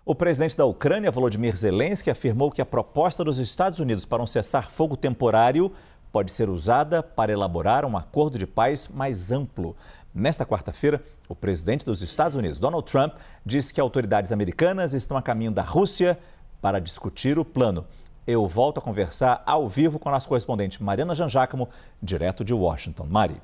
O presidente da Ucrânia, Volodymyr Zelensky, afirmou que a proposta dos Estados Unidos para um cessar-fogo temporário pode ser usada para elaborar um acordo de paz mais amplo. Nesta quarta-feira, o presidente dos Estados Unidos, Donald Trump, disse que autoridades americanas estão a caminho da Rússia para discutir o plano. Eu volto a conversar ao vivo com a nossa correspondente Mariana Janjácamo, direto de Washington. Mari.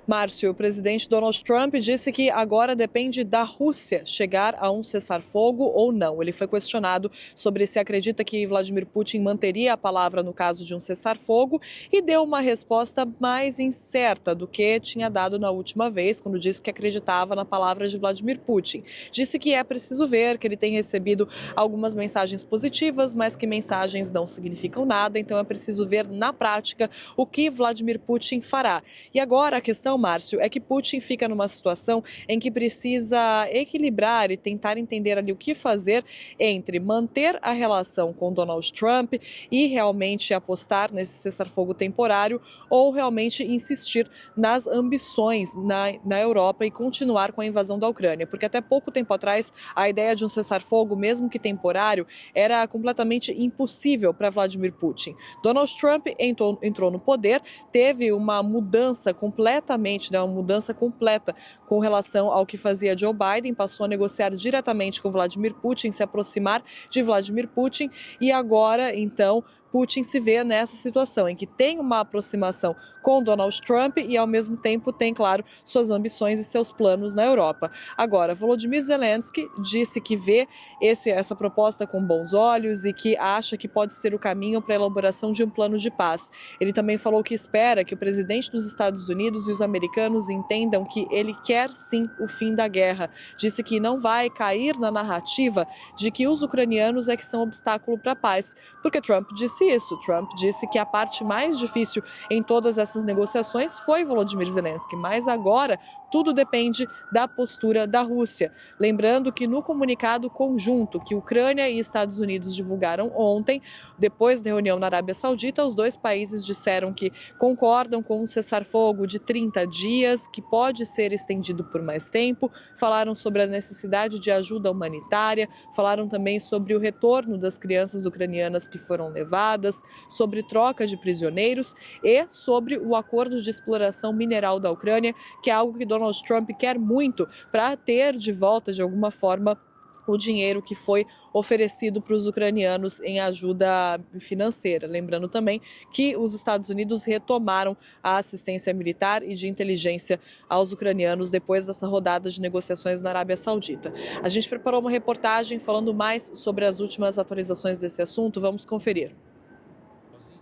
Márcio, o presidente Donald Trump disse que agora depende da Rússia chegar a um cessar-fogo ou não. Ele foi questionado sobre se acredita que Vladimir Putin manteria a palavra no caso de um cessar-fogo e deu uma resposta mais incerta do que tinha dado na última vez, quando disse que acreditava na palavra de Vladimir Putin. Disse que é preciso ver, que ele tem recebido algumas mensagens positivas, mas que mensagens não significam nada, então é preciso ver na prática o que Vladimir Putin fará. E agora a questão, Márcio, é que Putin fica numa situação em que precisa equilibrar e tentar entender ali o que fazer entre manter a relação com Donald Trump e realmente apostar nesse cessar-fogo temporário ou realmente insistir nas ambições na Europa e continuar com a invasão da Ucrânia. Porque até pouco tempo atrás, a ideia de um cessar-fogo, mesmo que temporário, era completamente impossível para Vladimir Putin. Donald Trump entrou no poder, teve uma mudança completamente, uma mudança completa com relação ao que fazia Joe Biden, passou a negociar diretamente com Vladimir Putin, se aproximar de Vladimir Putin e agora, então, Putin se vê nessa situação em que tem uma aproximação com Donald Trump e, ao mesmo tempo, tem, claro, suas ambições e seus planos na Europa. Agora, Volodymyr Zelensky disse que vê essa proposta com bons olhos e que acha que pode ser o caminho para a elaboração de um plano de paz. Ele também falou que espera que o presidente dos Estados Unidos e os americanos entendam que ele quer, sim, o fim da guerra. Disse que não vai cair na narrativa de que os ucranianos é que são obstáculo para a paz, porque Trump disse isso. Trump disse que a parte mais difícil em todas essas negociações foi Volodymyr Zelensky, mas agora tudo depende da postura da Rússia. Lembrando que no comunicado conjunto que Ucrânia e Estados Unidos divulgaram ontem, depois da reunião na Arábia Saudita, os dois países disseram que concordam com um cessar-fogo de 30 dias, que pode ser estendido por mais tempo, falaram sobre a necessidade de ajuda humanitária, falaram também sobre o retorno das crianças ucranianas que foram levadas, sobre troca de prisioneiros e sobre o acordo de exploração mineral da Ucrânia, que é algo que Donald Trump quer muito para ter de volta, de alguma forma, o dinheiro que foi oferecido para os ucranianos em ajuda financeira. Lembrando também que os Estados Unidos retomaram a assistência militar e de inteligência aos ucranianos depois dessa rodada de negociações na Arábia Saudita. A gente preparou uma reportagem falando mais sobre as últimas atualizações desse assunto. Vamos conferir.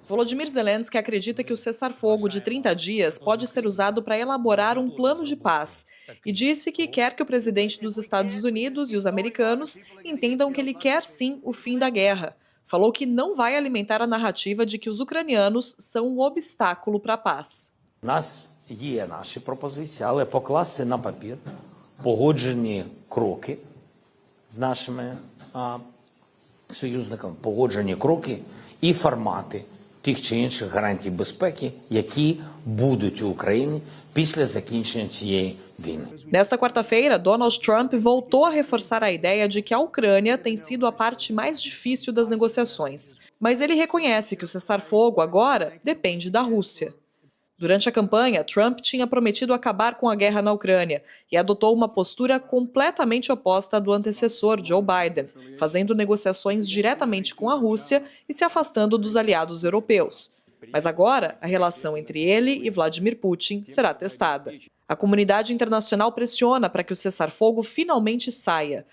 Volodymyr Zelensky acredita que o cessar-fogo de 30 dias pode ser usado para elaborar um plano de paz e disse que quer que o presidente dos Estados Unidos e os americanos entendam que ele quer sim o fim da guerra. Falou que não vai alimentar a narrativa de que os ucranianos são um obstáculo para a paz. У нас є наші пропозиції, але покласти на папір погоджені кроки з нашими союзниками, погоджені кроки і формати тих чи інших гарантій безпеки, які будуть у Україні pісля закінчення цієї війни. Nesta quarta-feira, Donald Trump voltou a reforçar a ideia de que a Ucrânia tem sido a parte mais difícil das negociações. Mas ele reconhece que o cessar-fogo agora depende da Rússia. Durante a campanha, Trump tinha prometido acabar com a guerra na Ucrânia e adotou uma postura completamente oposta à do antecessor, Joe Biden, fazendo negociações diretamente com a Rússia e se afastando dos aliados europeus. Mas agora, a relação entre ele e Vladimir Putin será testada. A comunidade internacional pressiona para que o cessar-fogo finalmente saia.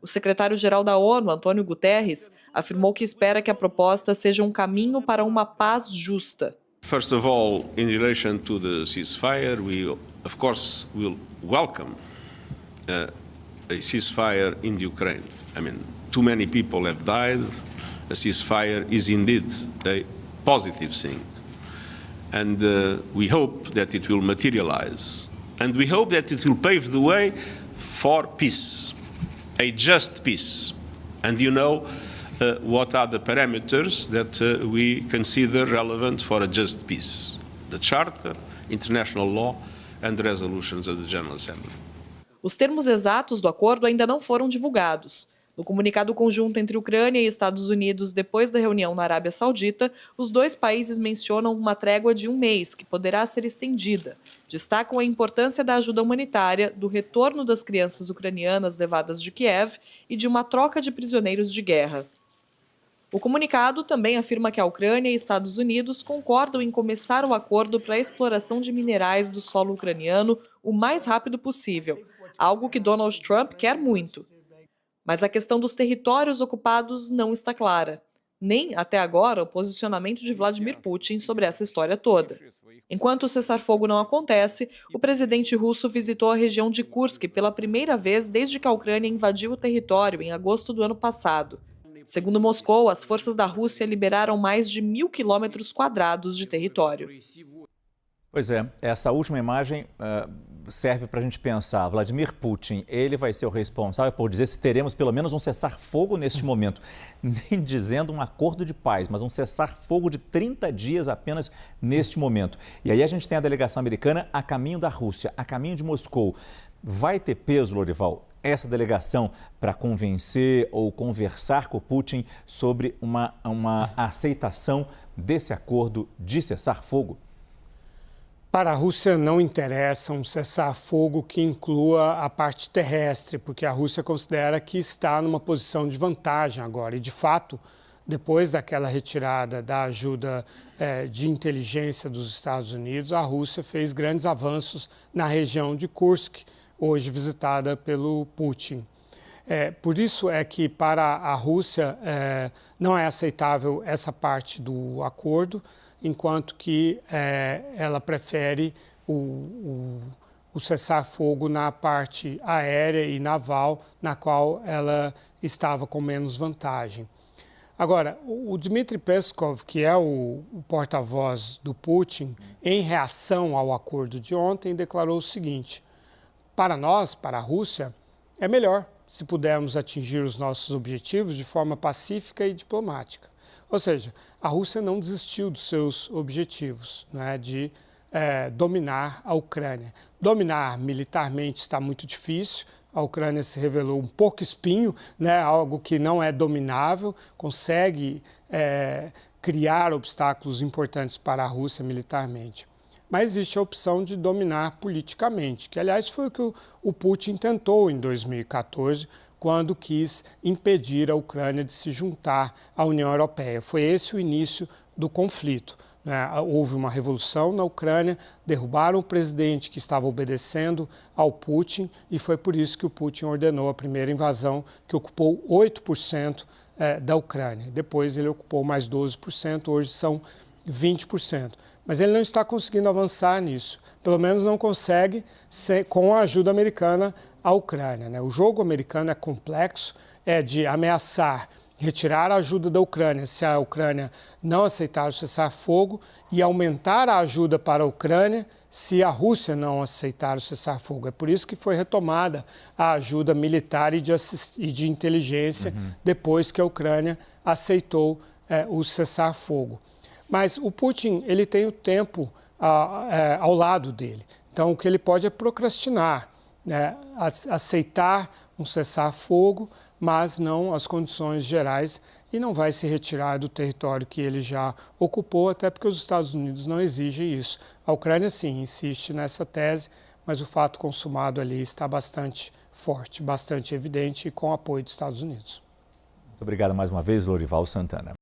O secretário-geral da ONU, Antônio Guterres, afirmou que espera que a proposta seja um caminho para uma paz justa. First of all, in relation to the ceasefire, we, of course, will welcome a ceasefire in the Ukraine. I mean, too many people have died. A ceasefire is indeed a positive thing. And we hope that it will materialize. And we hope that it will pave the way for peace, a just peace. And you know, what are the parameters that we consider relevant for a just peace? The Charter, international law, and the resolutions of the General Assembly. Os termos exatos do acordo ainda não foram divulgados. No comunicado conjunto entre Ucrânia e Estados Unidos depois da reunião na Arábia Saudita, os dois países mencionam uma trégua de 1 mês, que poderá ser estendida. Destacam a importância da ajuda humanitária, do retorno das crianças ucranianas levadas de Kiev e de uma troca de prisioneiros de guerra. O comunicado também afirma que a Ucrânia e Estados Unidos concordam em começar o acordo para a exploração de minerais do solo ucraniano o mais rápido possível, algo que Donald Trump quer muito. Mas a questão dos territórios ocupados não está clara. Nem, até agora, o posicionamento de Vladimir Putin sobre essa história toda. Enquanto o cessar-fogo não acontece, o presidente russo visitou a região de Kursk pela primeira vez desde que a Ucrânia invadiu o território em agosto do ano passado. Segundo Moscou, as forças da Rússia liberaram mais de 1.000 quilômetros quadrados de território. Pois é, essa última imagem serve para a gente pensar. Vladimir Putin, ele vai ser o responsável por dizer se teremos pelo menos um cessar-fogo neste momento. Nem dizendo um acordo de paz, mas um cessar-fogo de 30 dias apenas neste momento. E aí a gente tem a delegação americana a caminho da Rússia, a caminho de Moscou. Vai ter peso, Lorival, essa delegação para convencer ou conversar com o Putin sobre uma aceitação desse acordo de cessar-fogo? Para a Rússia não interessa um cessar-fogo que inclua a parte terrestre, porque a Rússia considera que está numa posição de vantagem agora. E, de fato, depois daquela retirada da ajuda de inteligência dos Estados Unidos, a Rússia fez grandes avanços na região de Kursk, hoje visitada pelo Putin. Por isso é que para a Rússia não é aceitável essa parte do acordo, enquanto que ela prefere o cessar-fogo na parte aérea e naval, na qual ela estava com menos vantagem. Agora, o Dmitry Peskov, que é o porta-voz do Putin, em reação ao acordo de ontem, declarou o seguinte: para nós, para a Rússia, é melhor se pudermos atingir os nossos objetivos de forma pacífica e diplomática. Ou seja, a Rússia não desistiu dos seus objetivos, né, de dominar a Ucrânia. Dominar militarmente está muito difícil, a Ucrânia se revelou um pouco espinho, né, algo que não é dominável, consegue criar obstáculos importantes para a Rússia militarmente. Mas existe a opção de dominar politicamente, que, aliás, foi o que o Putin tentou em 2014, quando quis impedir a Ucrânia de se juntar à União Europeia. Foi esse o início do conflito, né? Houve uma revolução na Ucrânia, derrubaram o presidente que estava obedecendo ao Putin e foi por isso que o Putin ordenou a primeira invasão, que ocupou 8% da Ucrânia. Depois ele ocupou mais 12%, hoje são 20%. Mas ele não está conseguindo avançar nisso. Pelo menos não consegue com a ajuda americana à Ucrânia, né? O jogo americano é complexo, é de ameaçar retirar a ajuda da Ucrânia se a Ucrânia não aceitar o cessar-fogo e aumentar a ajuda para a Ucrânia se a Rússia não aceitar o cessar-fogo. É por isso que foi retomada a ajuda militar e de inteligência depois que a Ucrânia aceitou o cessar-fogo. Mas o Putin, ele tem o tempo ao lado dele. Então, o que ele pode é procrastinar, né? Aceitar um cessar-fogo, mas não as condições gerais, e não vai se retirar do território que ele já ocupou, até porque os Estados Unidos não exigem isso. A Ucrânia, sim, insiste nessa tese, mas o fato consumado ali está bastante forte, bastante evidente e com apoio dos Estados Unidos. Muito obrigado mais uma vez, Lorival Santana.